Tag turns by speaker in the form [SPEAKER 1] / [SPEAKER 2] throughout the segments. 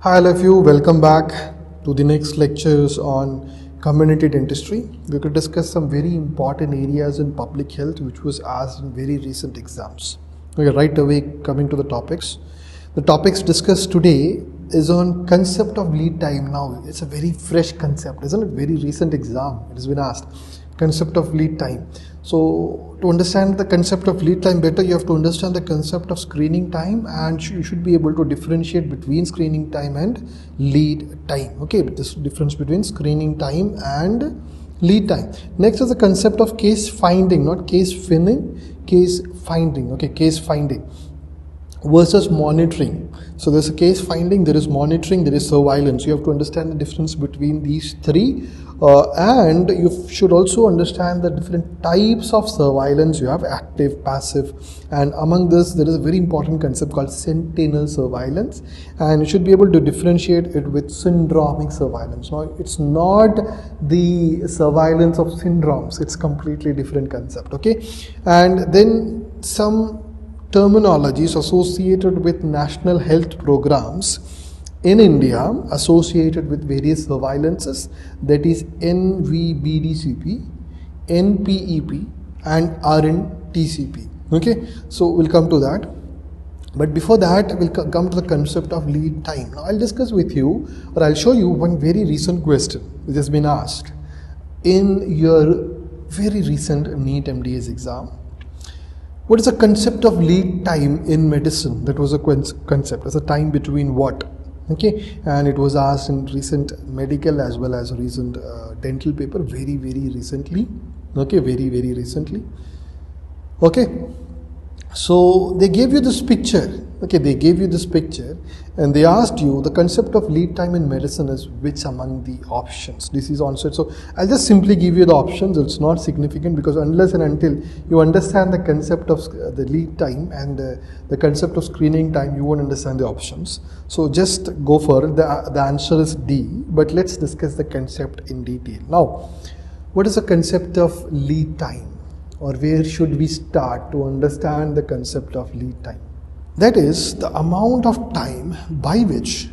[SPEAKER 1] Hi all of you, welcome back to the next lectures on community dentistry. We could discuss some very important areas in public health which was asked in very recent exams. Okay, right away coming to the topics. The topics discussed today is on concept of lead time. Now it's a very fresh concept, isn't it? Very recent exam, it has been asked. Concept of lead time. So to understand the concept of lead time better, you have to understand the concept of screening time, and you should be able to differentiate between screening time and lead time. Okay, this difference between screening time and lead time. Next is the concept of case finding, not case finning, case finding. Okay, case finding versus monitoring. So there's a case finding, there is monitoring, there is surveillance. You have to understand the difference between these three, and you should also understand the different types of surveillance. You have active, passive, and among this there is a very important concept called sentinel surveillance, and you should be able to differentiate it with syndromic surveillance. Now it's not the surveillance of syndromes, it's completely different concept. Okay, and then some terminologies associated with national health programs in India associated with various surveillances, that is NVBDCP, NPEP and RNTCP. Okay, so we'll come to that. But before that, we'll come to the concept of lead time. Now I'll discuss with you, or I'll show you one very recent question which has been asked in your very recent NEET MDS exam. What is the concept of lead time in medicine? That was a concept as a time between what? Okay, and it was asked in recent medical as well as recent dental paper very recently. Okay, very recently. Okay, so they gave you this picture. Okay, they gave you this picture and they asked you the concept of lead time in medicine is which among the options. This is answered. So I'll just simply give you the options. It's not significant because unless and until you understand the concept of the lead time and the concept of screening time, you won't understand the options. So just go for it. The answer is D, but let's discuss the concept in detail. Now, what is the concept of lead time, or where should we start to understand the concept of lead time? That is the amount of time by which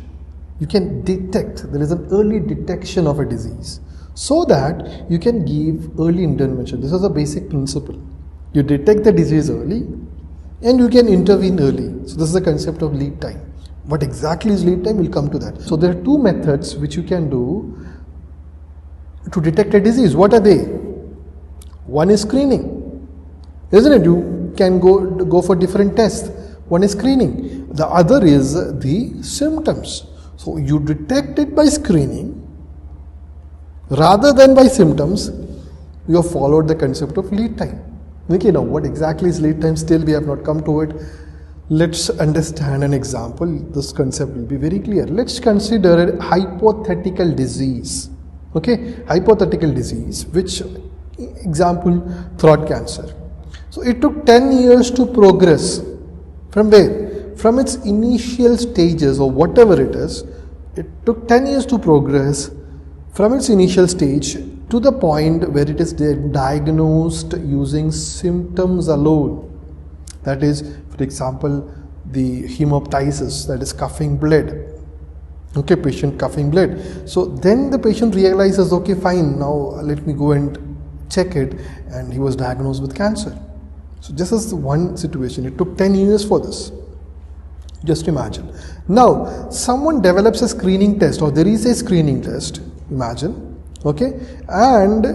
[SPEAKER 1] you can detect, there is an early detection of a disease, so that you can give early intervention. This is a basic principle. You detect the disease early and you can intervene early. So this is the concept of lead time. What exactly is lead time? We'll come to that. So there are two methods which you can do to detect a disease. What are they? One is screening, isn't it? You can go for different tests. One is screening, the other is the symptoms. So you detect it by screening rather than by symptoms. You have followed the concept of lead time. Okay, now what exactly is lead time? Still we have not come to it. Let's understand an example. This concept will be very clear. Let's consider a hypothetical disease. Okay, hypothetical disease, which example, throat cancer. So it took 10 years to progress. From where? From its initial stages or whatever it is, it took 10 years to progress from its initial stage to the point where it is diagnosed using symptoms alone. That is, for example, the hemoptysis, that is coughing blood. Okay, patient coughing blood. So then the patient realizes, okay, fine, now let me go and check it, and he was diagnosed with cancer. So just as one situation, it took 10 years for this. Just imagine. Now, someone develops a screening test, or there is a screening test, imagine, okay, and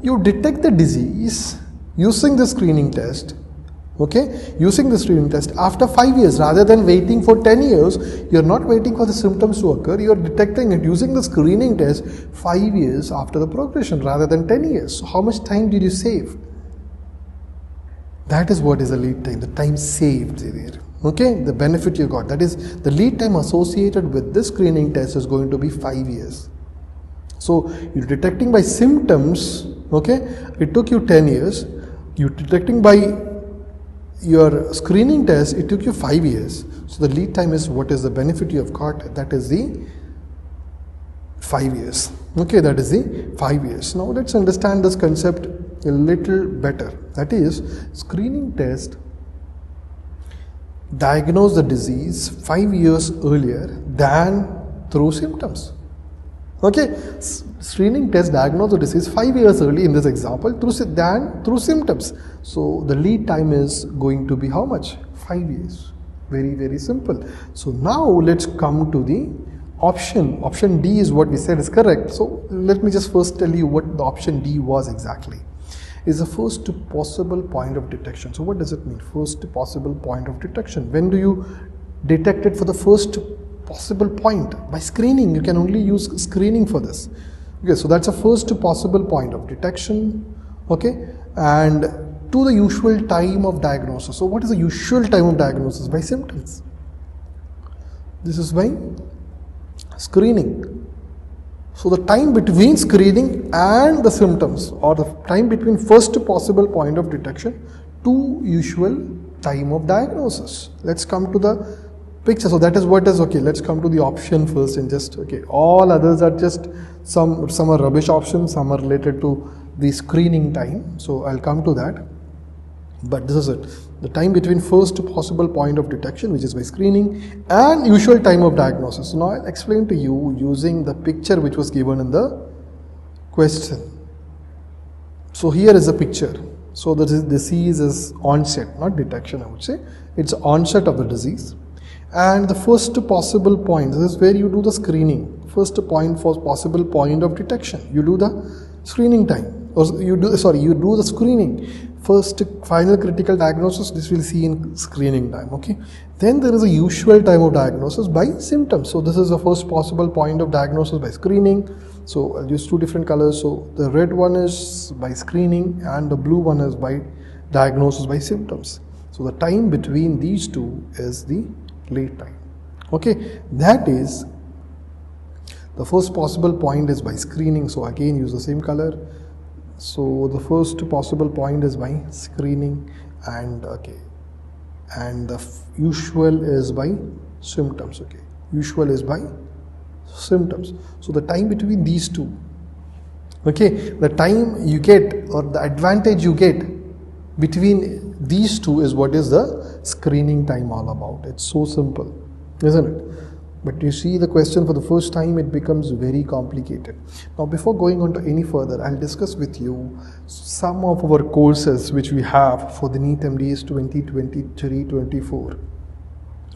[SPEAKER 1] you detect the disease using the screening test, okay, using the screening test after 5 years, rather than waiting for 10 years, you're not waiting for the symptoms to occur, you're detecting it using the screening test 5 years after the progression, rather than 10 years. So how much time did you save? That is what is the lead time, the time saved there. Okay, the benefit you got. That is, the lead time associated with this screening test is going to be 5 years. So you're detecting by symptoms, okay, it took you 10 years. You're detecting by your screening test, it took you 5 years. So the lead time is what is the benefit you have got, that is the 5 years. Okay, that is the 5 years. Now let's understand this concept a little better. That is, screening test diagnose the disease 5 years earlier than Through symptoms. Okay, screening test diagnose the disease 5 years early in this example through symptoms. So the lead time is going to be how much? 5 years. Very, very simple. So now let's come to the option. Option D is what we said is correct. So let me just first tell you what the option D was exactly. Is the first possible point of detection. So what does it mean? First possible point of detection. When do you detect it for the first possible point? By screening. You can only use screening for this. Okay, so that's a first possible point of detection. Okay, and to the usual time of diagnosis. So what is the usual time of diagnosis? By symptoms. This is by screening. So the time between screening and the symptoms, or the time between first possible point of detection to usual time of diagnosis. Let's come to the picture. So that is what is okay. Let's come to the option first and just okay. All others are just some are rubbish options, some are related to the screening time. So I'll come to that. But this is it. The time between first possible point of detection, which is by screening, and usual time of diagnosis. So now I'll explain to you using the picture which was given in the question. So here is a picture. So the disease is onset, not detection, I would say. It's onset of the disease. And the first possible point, this is where you do the screening. First point for possible point of detection. You do the screening time. Or you do the screening. First final critical diagnosis, this we'll see in screening time. Okay. Then there is a usual time of diagnosis by symptoms. So this is the first possible point of diagnosis by screening. So I'll use two different colors. So the red one is by screening and the blue one is by diagnosis by symptoms. So the time between these two is the lead time. Okay, that is the first possible point is by screening. So again use the same color. So the first possible point is by screening, and okay, and the usual is by symptoms. Okay, usual is by symptoms. So the time between these two, okay, the time you get or the advantage you get between these two is what is the screening time all about. It's so simple, isn't it? But you see the question for the first time, it becomes very complicated. Now before going on to any further, I'll discuss with you some of our courses which we have for the NEET MDS 2023-24.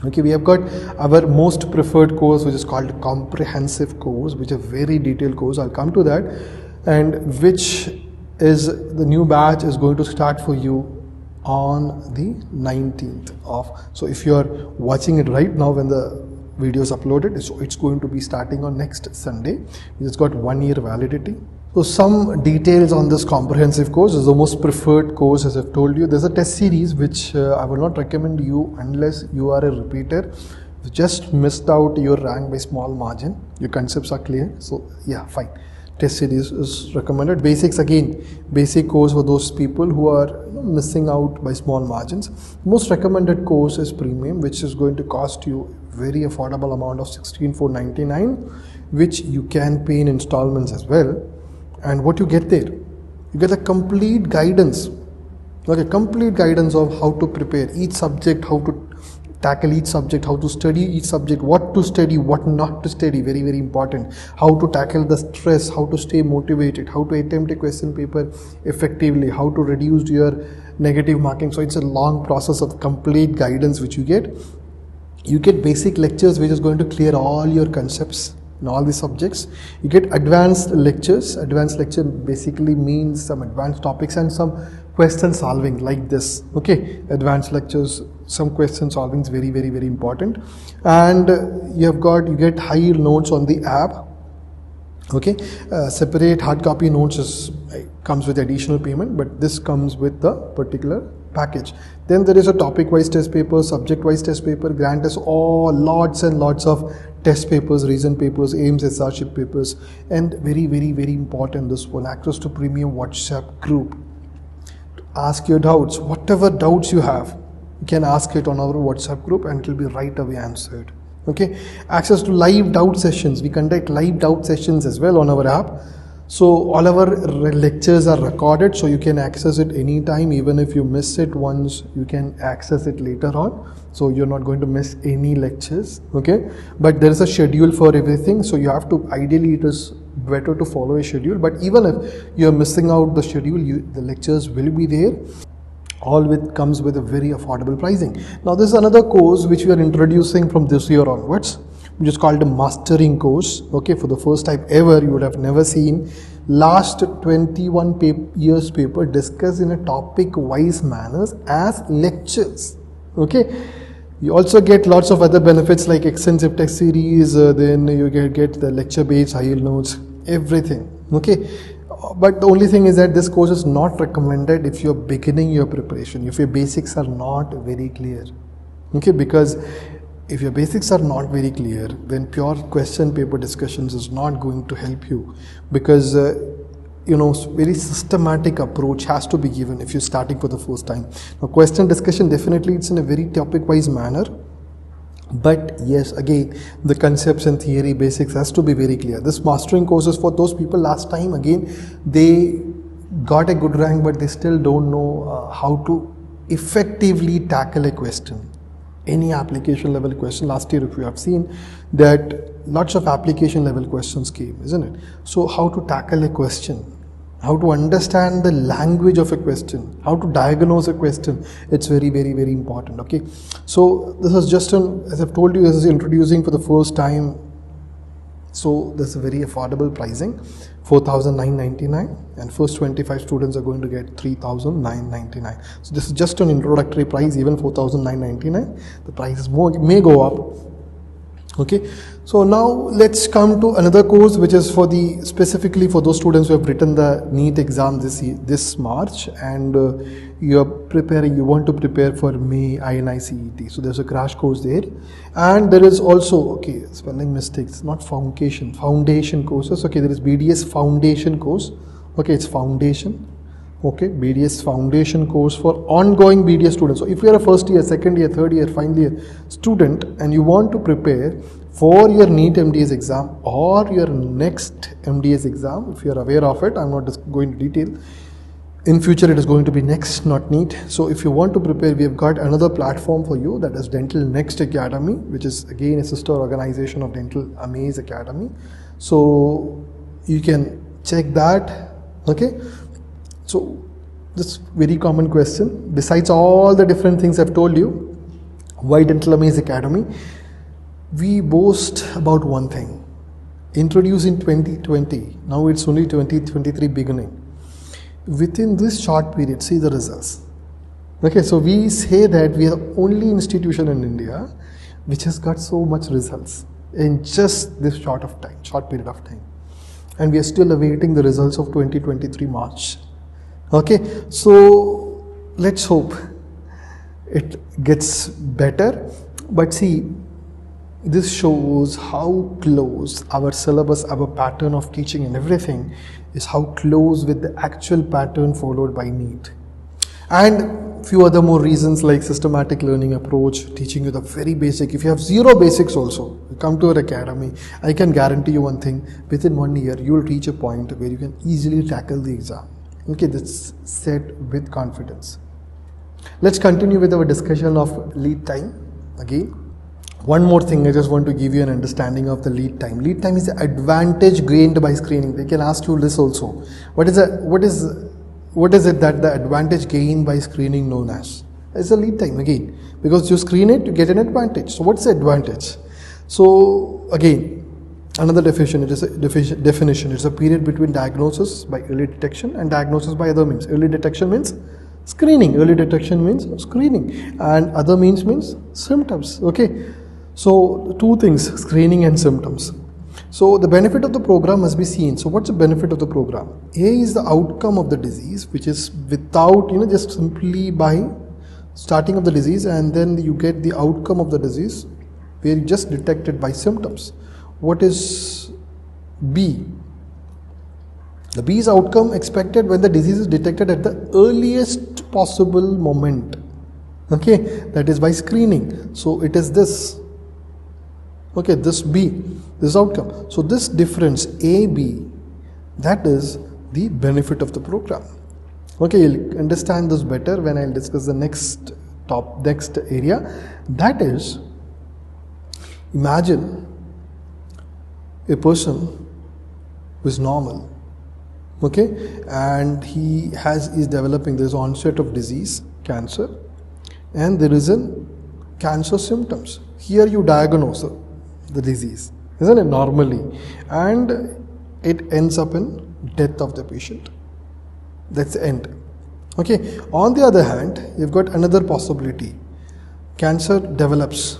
[SPEAKER 1] Okay, we have got our most preferred course which is called comprehensive course, which is a very detailed course. I'll come to that, and which is the new batch is going to start for you on the 19th of. So if you are watching it right now when the video is uploaded, so it's going to be starting on next Sunday. It's got 1 year validity. So some details on this comprehensive course is the most preferred course, as I've told you. There's a test series which I will not recommend you unless you are a repeater. You just missed out your rank by small margin. Your concepts are clear. So yeah, fine. Test series is recommended. Basics, again, basic course for those people who are missing out by small margins. Most recommended course is premium, which is going to cost you very affordable amount of 16,499, which you can pay in installments as well. And what you get there, you get a complete guidance, like a complete guidance of how to prepare each subject, how to tackle each subject, how to study each subject, what to study, what not to study, very, very important, how to tackle the stress, how to stay motivated, how to attempt a question paper effectively, how to reduce your negative marking. So it's a long process of complete guidance which you get. You get basic lectures which is going to clear all your concepts in all the subjects. You get advanced lectures. Advanced lecture basically means some advanced topics and some question solving like this. Okay, advanced lectures, some question solving is very, very, very important. And you get high yield notes on the app. Okay, separate hard copy notes comes with additional payment, but this comes with the particular package. Then there is a topic wise test paper, subject wise test paper, grant test, all lots and lots of test papers, reason papers, aims, SRship papers, and very, very, very important, this one, access to premium WhatsApp group. Ask your doubts, whatever doubts you have, you can ask it on our WhatsApp group and it will be right away answered. Okay, access to live doubt sessions. We conduct live doubt sessions as well on our app. So all our lectures are recorded, so you can access it anytime. Even if you miss it once, you can access it later on. So you're not going to miss any lectures, okay? But there is a schedule for everything, so you have to, ideally it is better to follow a schedule. But even if you're missing out the schedule, the lectures will be there. All comes with a very affordable pricing. Now this is another course which we are introducing from this year onwards, which is called a mastering course. Okay, for the first time ever, you would have never seen last 21 years paper discussed in a topic wise manners as lectures. Okay, you also get lots of other benefits like extensive text series, then you get the lecture based high yield notes, everything. Okay, but the only thing is that this course is not recommended if you're beginning your preparation, if your basics are not very clear. Okay, because if your basics are not very clear, then pure question paper discussions is not going to help you, because very systematic approach has to be given if you're starting for the first time. Now question discussion, definitely it's in a very topic wise manner, but yes, again, the concepts and theory basics has to be very clear. This mastering courses for those people last time, again, they got a good rank, but they still don't know how to effectively tackle a question, any application level question. Last year, if you have seen that lots of application level questions came, isn't it? So how to tackle a question, how to understand the language of a question, how to diagnose a question, it's very, very, very important. Okay, so this is just as I've told you, this is introducing for the first time. So this is a very affordable pricing, 4,999, and first 25 students are going to get 3,999. So this is just an introductory price. Even 4,999, the prices may go up. Okay, so now let's come to another course which is for specifically for those students who have written the NEET exam this March, and you want to prepare for May INI-CET. So there's a crash course there, and there is also, okay, spelling mistakes, not foundation courses. Okay, there is BDS foundation course. Okay, it's foundation. Okay, BDS foundation course for ongoing BDS students. So if you are a first year, second year, third year, final year student and you want to prepare for your NEET MDS exam or your next MDS exam, if you are aware of it, I'm not just going to detail. In future, it is going to be next, not NEET. So if you want to prepare, we have got another platform for you, that is Dental Next Academy, which is again a sister organization of Dental Amaze Academy. So you can check that. Okay. So this very common question, besides all the different things I've told you, why Dental Amaze Academy? We boast about one thing, introduced in 2020, now it's only 2023 beginning. Within this short period, see the results. Okay, so we say that we are the only institution in India which has got so much results in just this short period of time. And we are still awaiting the results of 2023 March. Okay, so let's hope it gets better. But see, this shows how close our syllabus, our pattern of teaching and everything is how close with the actual pattern followed by NEET. And few other more reasons like systematic learning approach, teaching you the very basic. If you have zero basics also, you come to our academy, I can guarantee you one thing, within 1 year you will reach a point where you can easily tackle the exam. Okay, that's said with confidence. Let's continue with our discussion of lead time. Again, one more thing, I just want to give you an understanding of the lead time. Lead time is the advantage gained by screening. They can ask you this also. What is it that the advantage gained by screening known as? It's a lead time again. Because you screen it, you get an advantage. So what's the advantage? So again, another definition, it's a period between diagnosis by early detection and diagnosis by other means. Early detection means screening, early detection means screening, and other means symptoms. Okay, so two things, screening and symptoms. So the benefit of the program must be seen. So what's the benefit of the program? A is the outcome of the disease, which is without, just simply by starting of the disease, and then you get the outcome of the disease where you just detected by symptoms. What is B? The B's outcome expected when the disease is detected at the earliest possible moment. Okay, that is by screening. So it is this. Okay, this B, this outcome. So this difference A, B, That is the benefit of the program. Okay, you'll understand this better when I'll discuss the next area. That is, imagine a person who is normal, okay, and he is developing this onset of disease, cancer, and there is a cancer symptoms. Here you diagnose the disease, isn't it, normally, and it ends up in death of the patient. That's the end. Okay. On the other hand, you've got another possibility. Cancer develops,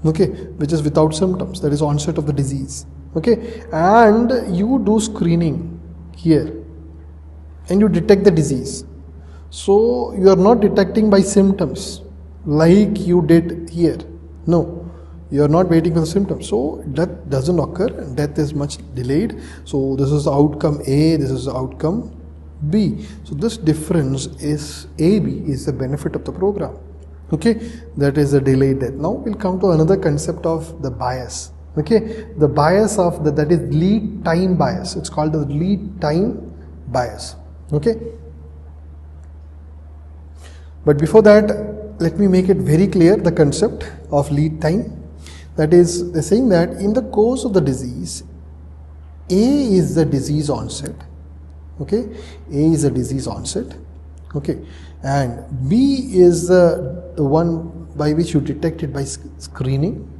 [SPEAKER 1] okay, which is without symptoms. That is onset of the disease. Okay, and you do screening here, and you detect the disease. So you are not detecting by symptoms like you did here. No, you are not waiting for the symptoms. So death doesn't occur. Death is much delayed. So this is outcome A. This is outcome B. So this difference is AB is the benefit of the program. Okay, that is a delayed death. Now we'll come to another concept of the bias. Okay, the bias of that is lead time bias. It's called the lead time bias. Okay, but before that, let me make it very clear the concept of lead time. That is, they're saying that in the course of the disease, A is the disease onset. Okay, A is the disease onset. Okay, and B is the one by which you detect it by screening.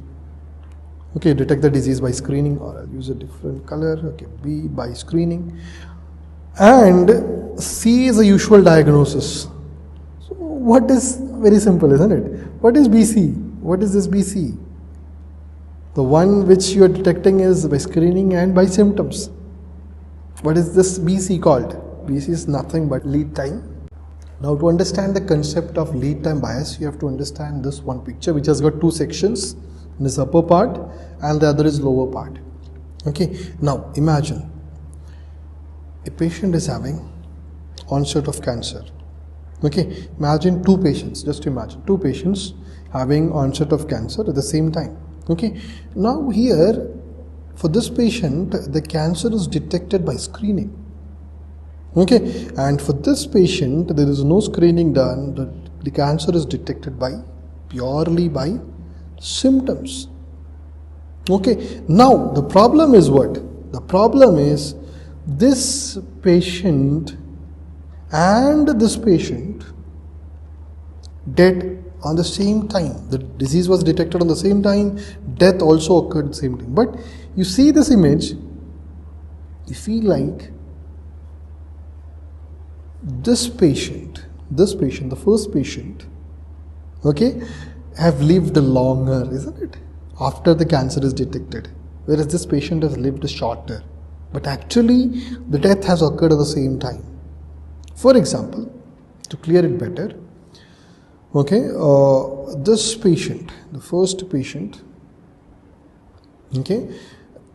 [SPEAKER 1] Okay, detect the disease by screening, or I'll use a different color. Okay, B by screening, and C is the usual diagnosis. So what is very simple, isn't it? What is BC? What is this BC? The one which you are detecting is by screening and by symptoms. What is this BC called? BC is nothing but lead time. Now, to understand the concept of lead time bias, you have to understand this one picture which has got two sections. This upper part and the other is lower part. Okay, now imagine a patient is having onset of cancer. Okay, imagine two patients, just imagine two patients having onset of cancer at the same time. Okay, now here for this patient the cancer is detected by screening. Okay, and for this patient there is no screening done. The cancer is detected purely by symptoms. Okay, now the problem is what? The problem is this patient and this patient dead on the same time. The disease was detected on the same time, death also occurred at the same time. But you see this image, you feel like this patient, the first patient, okay, have lived longer, isn't it? After the cancer is detected, whereas this patient has lived shorter. But actually, the death has occurred at the same time. For example, to clear it better, okay, this patient, the first patient, okay,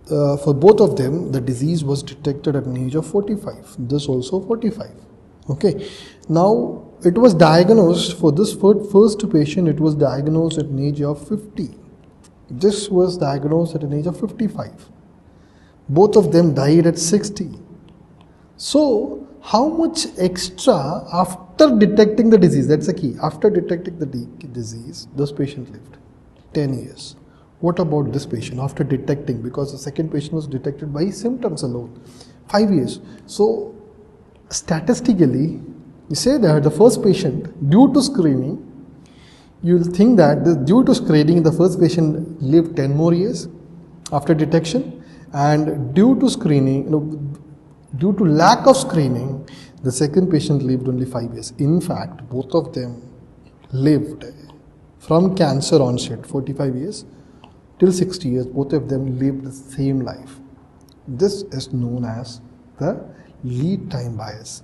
[SPEAKER 1] for both of them, the disease was detected at an age of 45. This also 45. Okay, now it was diagnosed for this first patient, it was diagnosed at an age of 50. This was diagnosed at an age of 55. Both of them died at 60. So, how much extra after detecting the disease? That's the key. After detecting the disease, this patient lived 10 years. What about this patient after detecting? Because the second patient was detected by symptoms alone. 5 years. So, statistically, you say that the first patient, due to screening, you will think that due to screening, the first patient lived 10 more years after detection, and due to screening, due to lack of screening, the second patient lived only 5 years. In fact, both of them lived from cancer onset 45 years till 60 years. Both of them lived the same life. This is known as the lead time bias.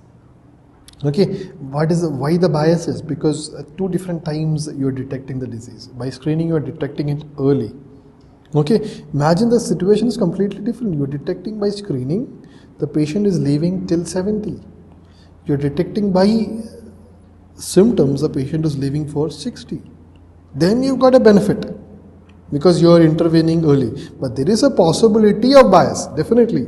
[SPEAKER 1] Okay, why the bias is? Because at two different times you are detecting the disease. By screening, you are detecting it early. Okay, imagine the situation is completely different. You are detecting by screening, the patient is living till 70. You are detecting by symptoms, the patient is living for 60. Then you've got a benefit. because you are intervening early. But there is a possibility of bias, definitely.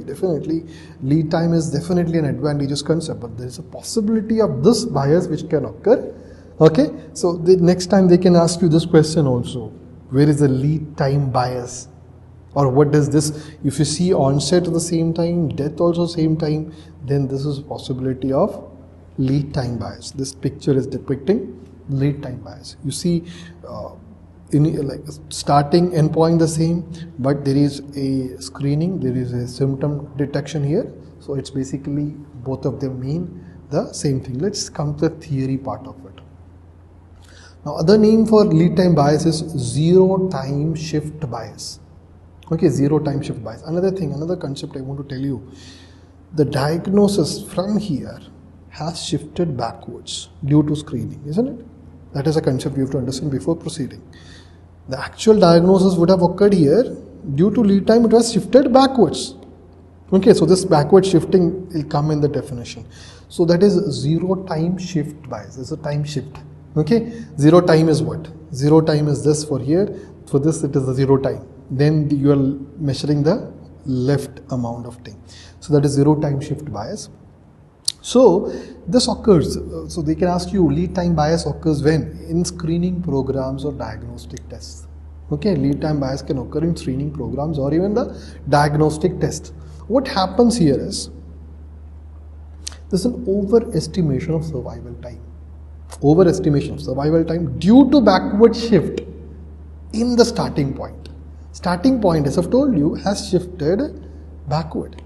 [SPEAKER 1] Lead time is definitely an advantageous concept, but there is a possibility of this bias which can occur. Okay, so the next time they can ask you this question also, where is the lead time bias? Or what does this, if you see onset at the same time, death also same time, then this is possibility of lead time bias. This picture is depicting lead time bias. You see like starting endpoint the same, but there is a screening, there is a symptom detection here. So it's basically both of them mean the same thing. Let's come to the theory part of it. Now other name for lead time bias is zero time shift bias. Okay, zero time shift bias. Another thing, another concept I want to tell you, the diagnosis from here has shifted backwards due to screening, isn't it? That is a concept you have to understand before proceeding. The actual diagnosis would have occurred here, due to lead time it was shifted backwards. Okay, so this backward shifting will come in the definition. So that is zero time shift bias. There's a time shift. Okay, zero time is what? Zero time is this for here. For this it is the zero time. Then you are measuring the left amount of time. So that is zero time shift bias. So this occurs, so they can ask you lead time bias occurs when? In screening programs or diagnostic tests. Okay, lead time bias can occur in screening programs or even the diagnostic test. What happens here is, there's an overestimation of survival time. Overestimation of survival time due to backward shift in the starting point. Starting point, as I've told you, has shifted backward.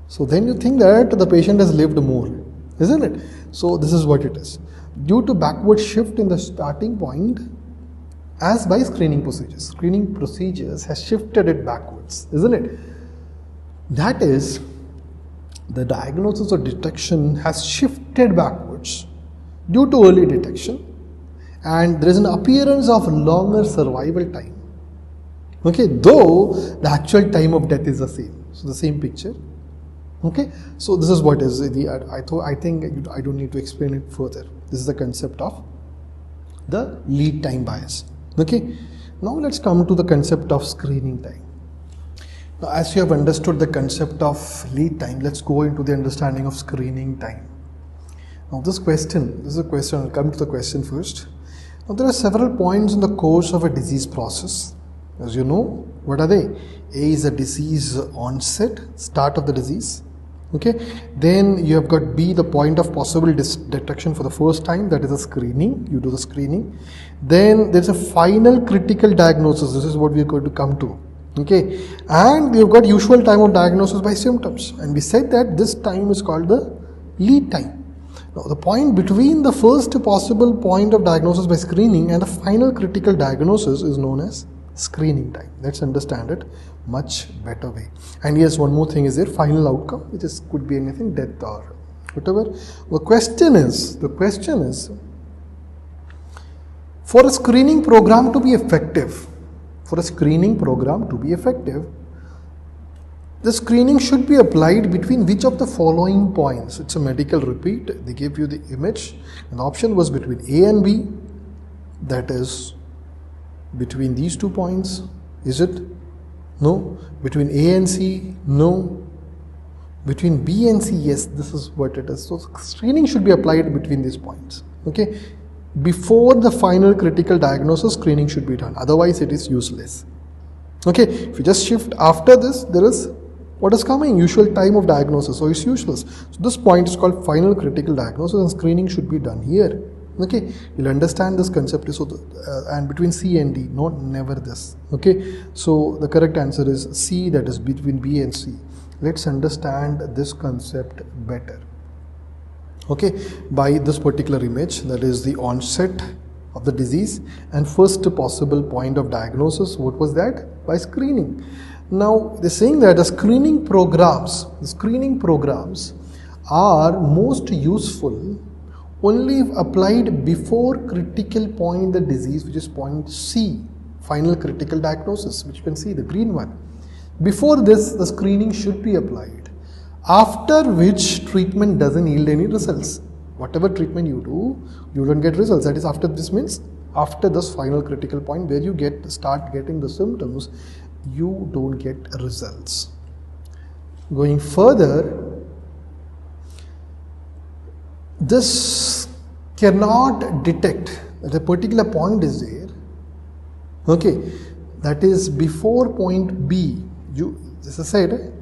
[SPEAKER 1] So then you think that the patient has lived more, isn't it? So this is what it is. Due to backward shift in the starting point, as by screening procedures. Screening procedures has shifted it backwards, isn't it? That is, the diagnosis or detection has shifted backwards due to early detection, and there is an appearance of longer survival time. Okay, though the actual time of death is the same. So the same picture. Okay, so this is what is the, I think I don't need to explain it further. This is the concept of the lead time bias. Okay, now let's come to the concept of screening time. Now, as you have understood the concept of lead time, let's go into the understanding of screening time. Now this is a question, I'll come to the question first. Now there are several points in the course of a disease process. As you know, what are they? A is the disease onset, start of the disease. Okay, then you have got B, the point of possible detection for the first time, that is the screening, you do the screening. Then there's a final critical diagnosis, this is what we are going to come to. Okay, and you've got usual time of diagnosis by symptoms, and we said that this time is called the lead time. Now the point between the first possible point of diagnosis by screening and the final critical diagnosis is known as screening time. Let's understand it much better way. And yes, one more thing is there, final outcome, which is could be anything, death or whatever. The question is, for a screening program to be effective, the screening should be applied between which of the following points? It's a medical repeat. They gave you the image. An option was between A and B, that is between these 2 points. Is it? No. Between A and C? No. Between B and C? Yes, this is what it is. So screening should be applied between these points. Okay. Before the final critical diagnosis, screening should be done. Otherwise, it is useless. Okay. If you just shift after this, there is what is coming? Usual time of diagnosis. So it's useless. So this point is called final critical diagnosis, and screening should be done here. Okay, you'll understand this concept. So and between C and D, no, never this. Okay, so the correct answer is C, that is between B and C. Let's understand this concept better. Okay, by this particular image, that is the onset of the disease and first possible point of diagnosis. What was that? By screening. Now they're saying that the screening programs are most useful only if applied before critical point in the disease, which is point C, final critical diagnosis, which you can see the green one. Before this, the screening should be applied, after which treatment doesn't yield any results. Whatever treatment you do, you don't get results. That is, after this means After this final critical point where you start getting the symptoms, you don't get results. Going further, this cannot detect that a particular point is there, okay, that is before point B. This is said,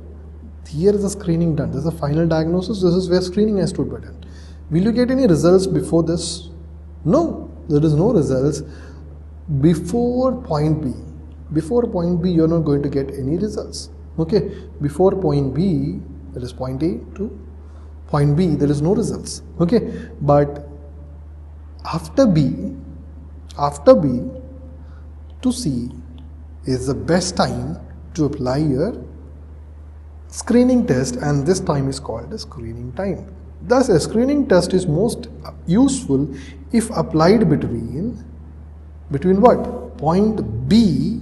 [SPEAKER 1] here is the screening done, this is the final diagnosis, this is where screening has to be done. Will you get any results before this? No, there is no results before point B. Before point B, you are not going to get any results. Okay, before point B, that is point A to point B, there is no results. Okay, but after B to C is the best time to apply your screening test, and this time is called a screening time. Thus, a screening test is most useful if applied between what? Point B,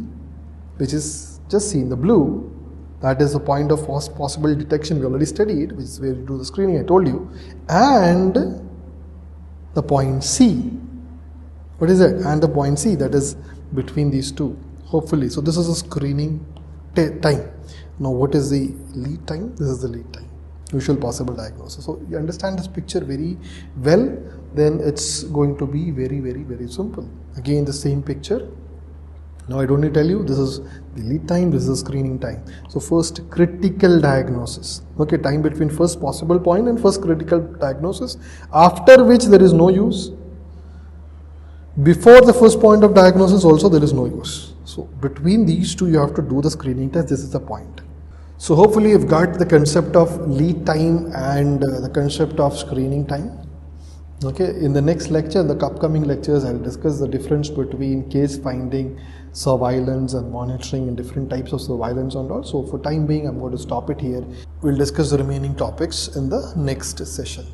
[SPEAKER 1] which is just seen the blue, that is the point of possible detection we already studied, which is where you do the screening, I told you, and the point C. What is it? And the point C, that is between these two, hopefully. So this is a screening time. Now what is the lead time? This is the lead time, usual possible diagnosis. So you understand this picture very well, then it's going to be very, very, very simple. Again, the same picture. Now I don't need to tell you, this is the lead time, this is screening time. So first critical diagnosis, okay, time between first possible point and first critical diagnosis, after which there is no use. Before the first point of diagnosis also there is no use. So between these two you have to do the screening test, this is the point. So hopefully you've got the concept of lead time and the concept of screening time. Okay, in the next lecture, in the upcoming lectures, I'll discuss the difference between case finding, surveillance and monitoring and different types of surveillance and all. So for time being, I'm going to stop it here. We'll discuss the remaining topics in the next session.